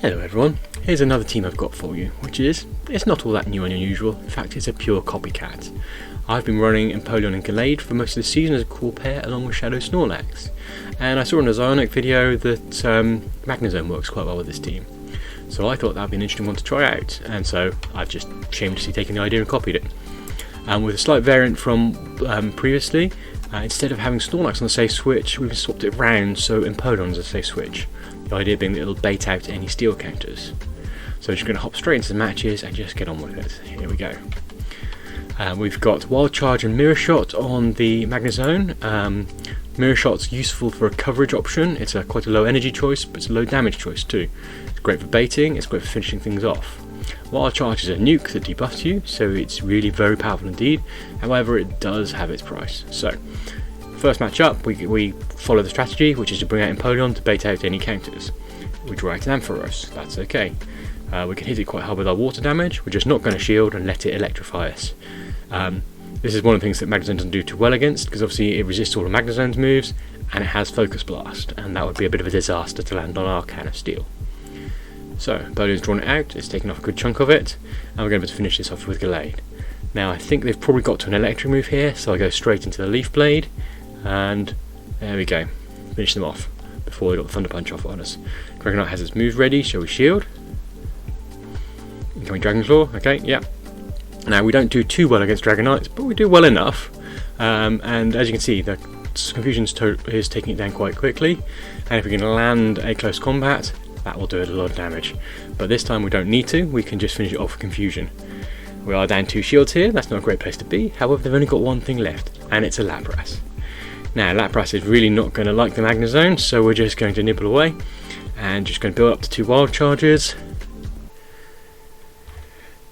Hello everyone, here's another team I've got for you, it's not all that new and unusual. In fact, it's a pure copycat. I've been running Empoleon and Gallade for most of the season as a core pair along with Shadow Snorlax, and I saw in a Zionic video that Magnezone works quite well with this team. So I thought that would be an interesting one to try out, and so I've just shamelessly taken the idea and copied it. With a slight variant from previously, instead of having Snorlax on the safe switch, we've swapped it round so Empoleon is a safe switch. The idea being that it'll bait out any steel counters. So we're just going to hop straight into the matches and just get on with it. Here we go. We've got Wild Charge and Mirror Shot on the Magnezone. Mirror Shot's useful for a coverage option. It's quite a low energy choice, but it's a low damage choice too. It's great for baiting, it's great for finishing things off. Wild Charge is a nuke that debuffs you, so it's really very powerful indeed. However, it does have its price. So, first match up, we follow the strategy, which is to bring out Empoleon to bait out any counters. We draw out an Ampharos, that's okay. We can hit it quite hard with our water damage, we're just not going to shield and let it electrify us. This is one of the things that Magnezone doesn't do too well against, because obviously it resists all of Magnezone's moves, and it has Focus Blast, and that would be a bit of a disaster to land on our can of steel. So, Empoleon's drawn it out, it's taken off a good chunk of it, and we're going to finish this off with Gallade. Now I think they've probably got to an electric move here, so I go straight into the Leaf Blade, and there we go, finish them off before they got the Thunder Punch off on us. Dragonite has its move ready, shall we shield? Incoming Dragon Claw, okay, yeah. Now we don't do too well against Dragonites, but we do well enough, and as you can see the Confusion is taking it down quite quickly, and if we can land a close combat, that will do it a lot of damage. But this time we don't need to, we can just finish it off with Confusion. We are down 2 shields here, that's not a great place to be, however they've only got one thing left, and it's a Lapras. Now Lapras is really not going to like the Magnezone, so we're just going to nibble away, and just going to build up to 2 Wild Charges.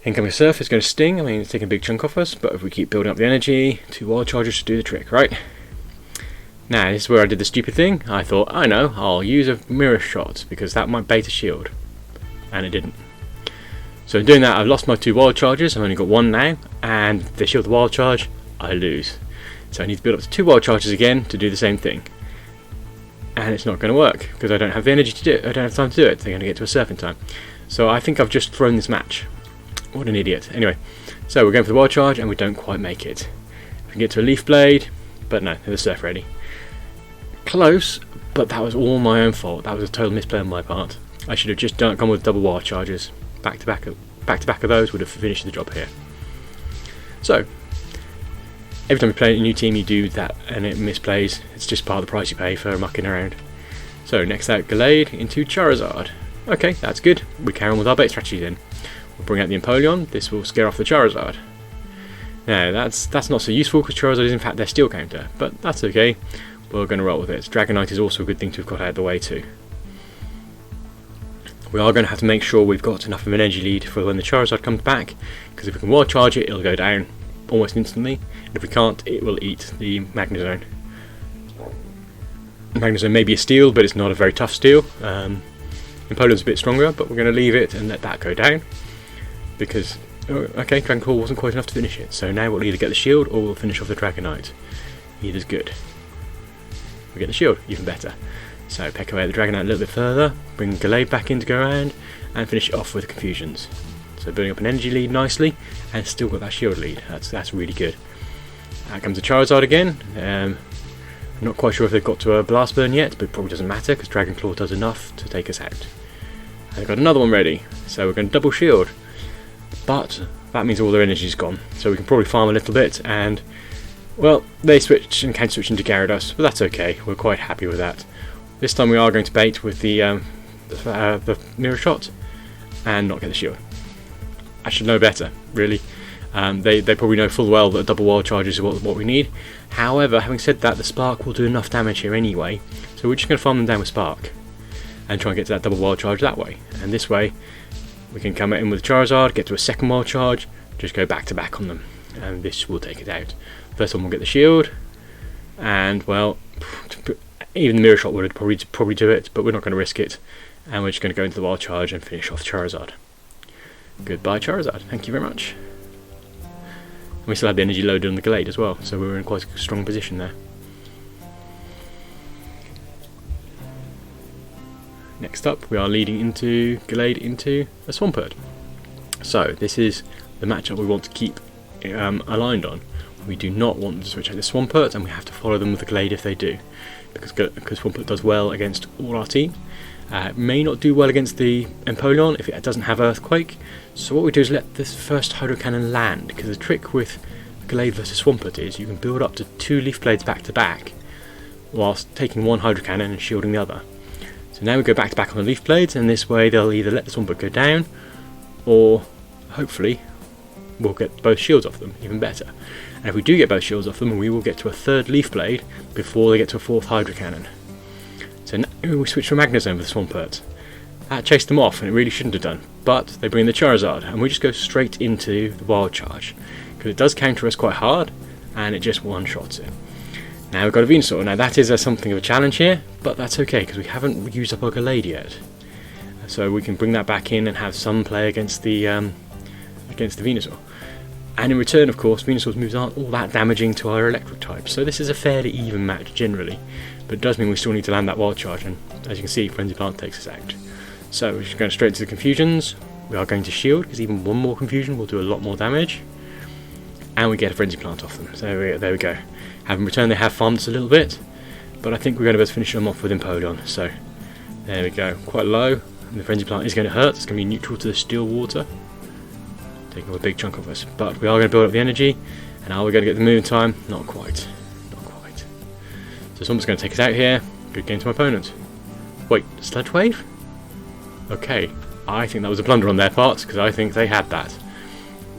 Incoming Surf is going to sting, I mean it's taking a big chunk off us, but if we keep building up the energy, 2 Wild Charges should do the trick, right? Now this is where I did the stupid thing. I thought, I know, I'll use a Mirror Shot because that might bait a shield, and it didn't. So in doing that I've lost my 2 Wild Charges, I've only got 1 now, and if they shield the Wild Charge, I lose. So I need to build up to 2 Wild Charges again to do the same thing. And it's not going to work, because I don't have the energy to do it, I don't have time to do it, they're going to get to a surf in time. So I think I've just thrown this match. What an idiot. Anyway, so we're going for the Wild Charge and we don't quite make it. We can get to a Leaf Blade, but no, there's a surf ready. Close, but that was all my own fault. That was a total misplay on my part. I should have just gone with double Wild Charges. Back to back of those would have finished the job here. So, every time you play a new team you do that and it misplays. It's just part of the price you pay for mucking around. So next out Gallade into Charizard. Okay, that's good. We carry on with our bait strategy then. We'll bring out the Empoleon, this will scare off the Charizard. Now that's not so useful because Charizard is in fact their steel counter, but that's okay. We're going to roll with it. Dragonite is also a good thing to have got out of the way too. We are going to have to make sure we've got enough of an energy lead for when the Charizard comes back, because if we can Wild Charge it, it'll go down almost instantly, and if we can't, it will eat the Magnezone. Magnezone may be a steel, but it's not a very tough steel. Empoleon's a bit stronger, but we're going to leave it and let that go down, because, okay, Dragon Claw wasn't quite enough to finish it, so now we'll either get the shield or we'll finish off the Dragonite. Either's good. We get the shield, even better. So peck away at the Dragonite a little bit further, bring Gallade back in to go around, and finish it off with Confusions. So building up an energy lead nicely, and still got that shield lead. That's really good. Out comes the Charizard again. I'm not quite sure if they've got to a Blast Burn yet, but it probably doesn't matter because Dragon Claw does enough to take us out. And they've got another one ready, so we're going to double shield. But that means all their energy's gone, so we can probably farm a little bit, and well, they switch and counter switch into Gyarados, but that's okay, we're quite happy with that. This time we are going to bait with the Mirror Shot and not get the shield. I should know better, really. They probably know full well that a double Wild Charge is what we need. However, having said that, the Spark will do enough damage here anyway, so we're just going to farm them down with Spark and try and get to that double Wild Charge that way. And this way we can come in with Charizard, get to a second Wild Charge, just go back to back on them, and this will take it out. First one will get the shield, and well, even the Mirror Shot would probably do it, but we're not going to risk it, and we're just going to go into the Wild Charge and finish off Charizard. Goodbye Charizard, thank you very much. And we still had the energy loaded on the Gallade as well, so we were in quite a strong position there. next up we are leading into Gallade into a Swampert. So this is the matchup we want to keep aligned on. We do not want to switch out the Swampert, and we have to follow them with the Gallade if they do, because Swampert does well against all our team. It may not do well against the Empoleon if it doesn't have Earthquake, so what we do is let this first Hydro Cannon land, because the trick with Gallade versus Swampert is you can build up to 2 Leaf Blades back to back whilst taking one Hydro Cannon and shielding the other. So now we go back to back on the Leaf Blades, and this way they'll either let the Swampert go down, or hopefully we'll get both shields off them, even better. And if we do get both shields off them, we will get to a 3rd Leaf Blade before they get to a 4th Hydro Cannon. So now we switch to Magnezone with the Swampert. That chased them off, and it really shouldn't have done, but they bring the Charizard, and we just go straight into the Wild Charge, because it does counter us quite hard, and it just one-shots it. Now we've got a Venusaur. Now that is something of a challenge here, but that's okay, because we haven't used up our Gallade yet. So we can bring that back in and have some play against the Venusaur. And in return, of course, Venusaur's moves aren't all that damaging to our electric type, so this is a fairly even match generally, but it does mean we still need to land that Wild Charge, and as you can see, Frenzy Plant takes us out. So we're just going straight to the Confusions. We are going to shield, because even one more Confusion will do a lot more damage, and we get a Frenzy Plant off them. So there we go. In return, they have farmed us a little bit, but I think we're going to be able to finish them off with Empoleon. So there we go, quite low, and the Frenzy Plant is going to hurt. It's going to be neutral to the Steel Water, taking up a big chunk of us, but we are going to build up the energy. And are we going to get the move in time? Not quite. Not quite. So someone's going to take us out here. Good game to my opponent. Wait, Sludge Wave? Okay, I think that was a blunder on their part, because I think they had that.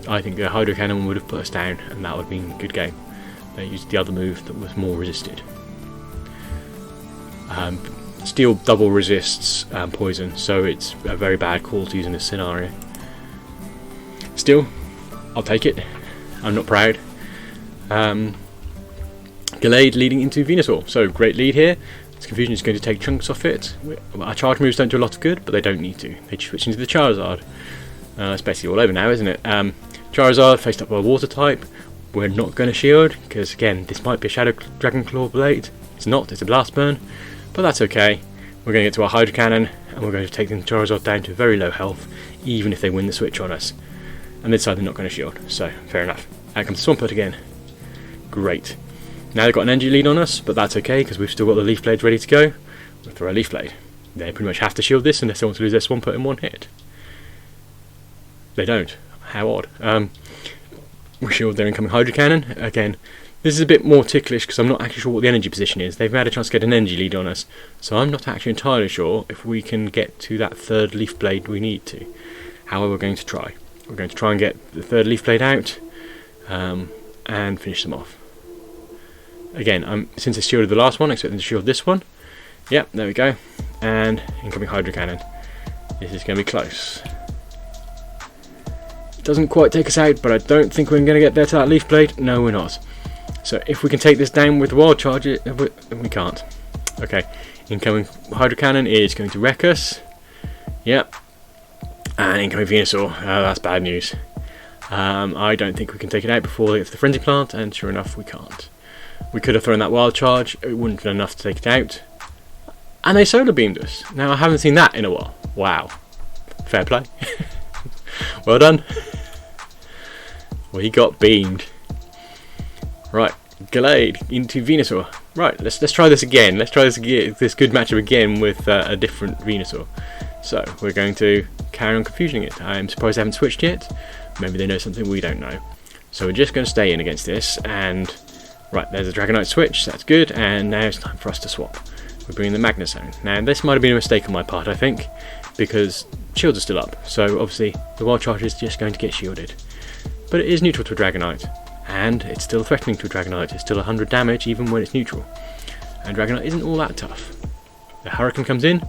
I think the Hydro Cannon would have put us down, and that would have been a good game. They used the other move that was more resisted. Steel double resists poison, so it's a very bad call to use in this scenario. Still, I'll take it. I'm not proud. Gallade leading into Venusaur. So great lead here. This Confusion is going to take chunks off it. Our charge moves don't do a lot of good, but they don't need to. They switch into the Charizard. It's basically all over now, isn't it? Charizard faced up by a Water type. We're not going to shield, because again, this might be a Shadow Dragon Claw Blade. It's not, it's a Blast Burn, but that's okay. We're going to get to our Hydro Cannon, and we're going to take the Charizard down to very low health, even if they win the switch on us. And this side they're not going to shield, so fair enough. Out comes Swampert again. Great. Now they've got an energy lead on us, but that's okay, because we've still got the Leaf Blades ready to go. We'll throw a Leaf Blade. They pretty much have to shield this unless they want to lose their Swampert in one hit. They don't. How odd. We shield their incoming Hydro Cannon. Again, this is a bit more ticklish because I'm not actually sure what the energy position is. They've had a chance to get an energy lead on us, so I'm not actually entirely sure if we can get to that 3rd Leaf Blade we need to. However, we're going to try. We're going to try and get the 3rd Leaf Blade out and finish them off. Again, since I shielded the last one, I expect them to shield this one. Yep, there we go. And incoming Hydro Cannon. This is going to be close. Doesn't quite take us out, but I don't think we're going to get there to that Leaf Blade. No, we're not. So if we can take this down with the Wild Charge, we can't. Okay, incoming Hydro Cannon is going to wreck us. Yep. And incoming Venusaur. That's bad news. I don't think we can take it out before they get to the Frenzy Plant, and sure enough, we can't. We could have thrown that Wild Charge. It wouldn't have been enough to take it out. And they Solar Beamed us. Now, I haven't seen that in a while. Wow. Fair play. Well done. Well, he got beamed. Right, Gallade into Venusaur. Right, let's try this again. Let's try this good matchup again with a different Venusaur. So we're going to carry on confusing it. I'm surprised they haven't switched yet. Maybe they know something we don't know. So we're just going to stay in against this. And right, there's a Dragonite switch. That's good. And now it's time for us to swap. We're bringing the Magnezone. Now this might have been a mistake on my part, I think, because shields are still up. So obviously the Wild Charge is just going to get shielded. But it is neutral to a Dragonite, and it's still threatening to a Dragonite. It's still 100 damage even when it's neutral. And Dragonite isn't all that tough. The Hurricane comes in,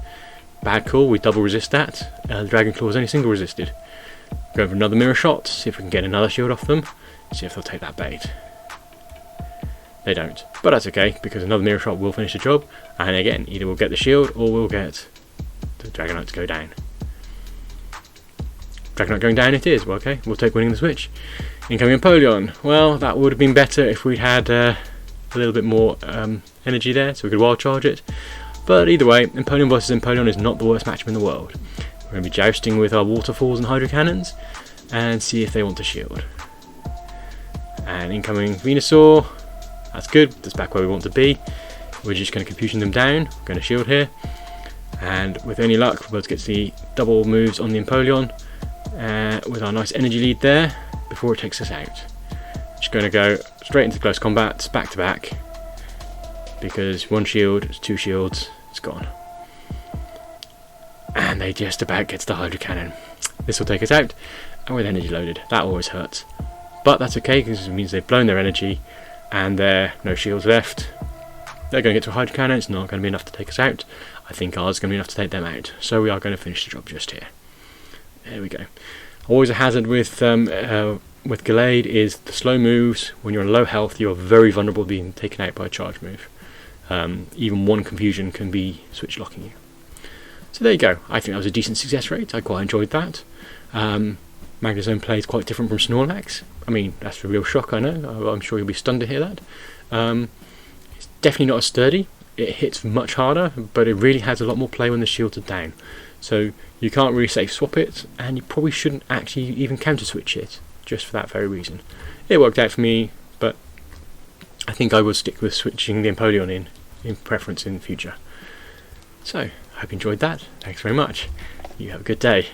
bad call, we double resist that. The Dragon Claw is only single resisted. Go for another Mirror Shot, see if we can get another shield off them, see if they'll take that bait. They don't, but that's okay, because another Mirror Shot will finish the job, and again, either we'll get the shield or we'll get the Dragonite to go down. Dragonite going down it is. Well, okay, we'll take winning the switch. Incoming Empoleon. Well, that would have been better if we'd had a little bit more energy there, so we could Wild Charge it. But either way, Empoleon versus Empoleon is not the worst matchup in the world. We're going to be jousting with our waterfalls and hydro cannons and see if they want to shield. And incoming Venusaur, that's good, that's back where we want to be. We're just going to confusion them down, we're going to shield here, and with any luck we'll be able to get the double moves on the Empoleon with our nice energy lead there before it takes us out. Just going to go straight into close combat, back to back, because one shield, it's two shields, it's gone. And they just about gets the hydro cannon. This will take us out, and with energy loaded, that always hurts. But that's okay, because it means they've blown their energy, and there are no shields left. They're going to get to a hydro cannon, it's not going to be enough to take us out. I think ours is going to be enough to take them out. So we are going to finish the job just here. There we go. Always a hazard with Gallade is the slow moves. When you're on low health, you're very vulnerable to being taken out by a charge move. Even one confusion can be switch locking you. So there you go. I think that was a decent success rate. I quite enjoyed that. Magnezone plays quite different from Snorlax. I mean, that's a real shock, I know. I'm sure you'll be stunned to hear that. It's definitely not as sturdy. It hits much harder, but it really has a lot more play when the shields are down. So you can't really safe swap it, and you probably shouldn't actually even counter switch it, just for that very reason. It worked out for me, but I think I would stick with switching the Empoleon in preference in the future. So, I hope you enjoyed that. Thanks very much. You have a good day.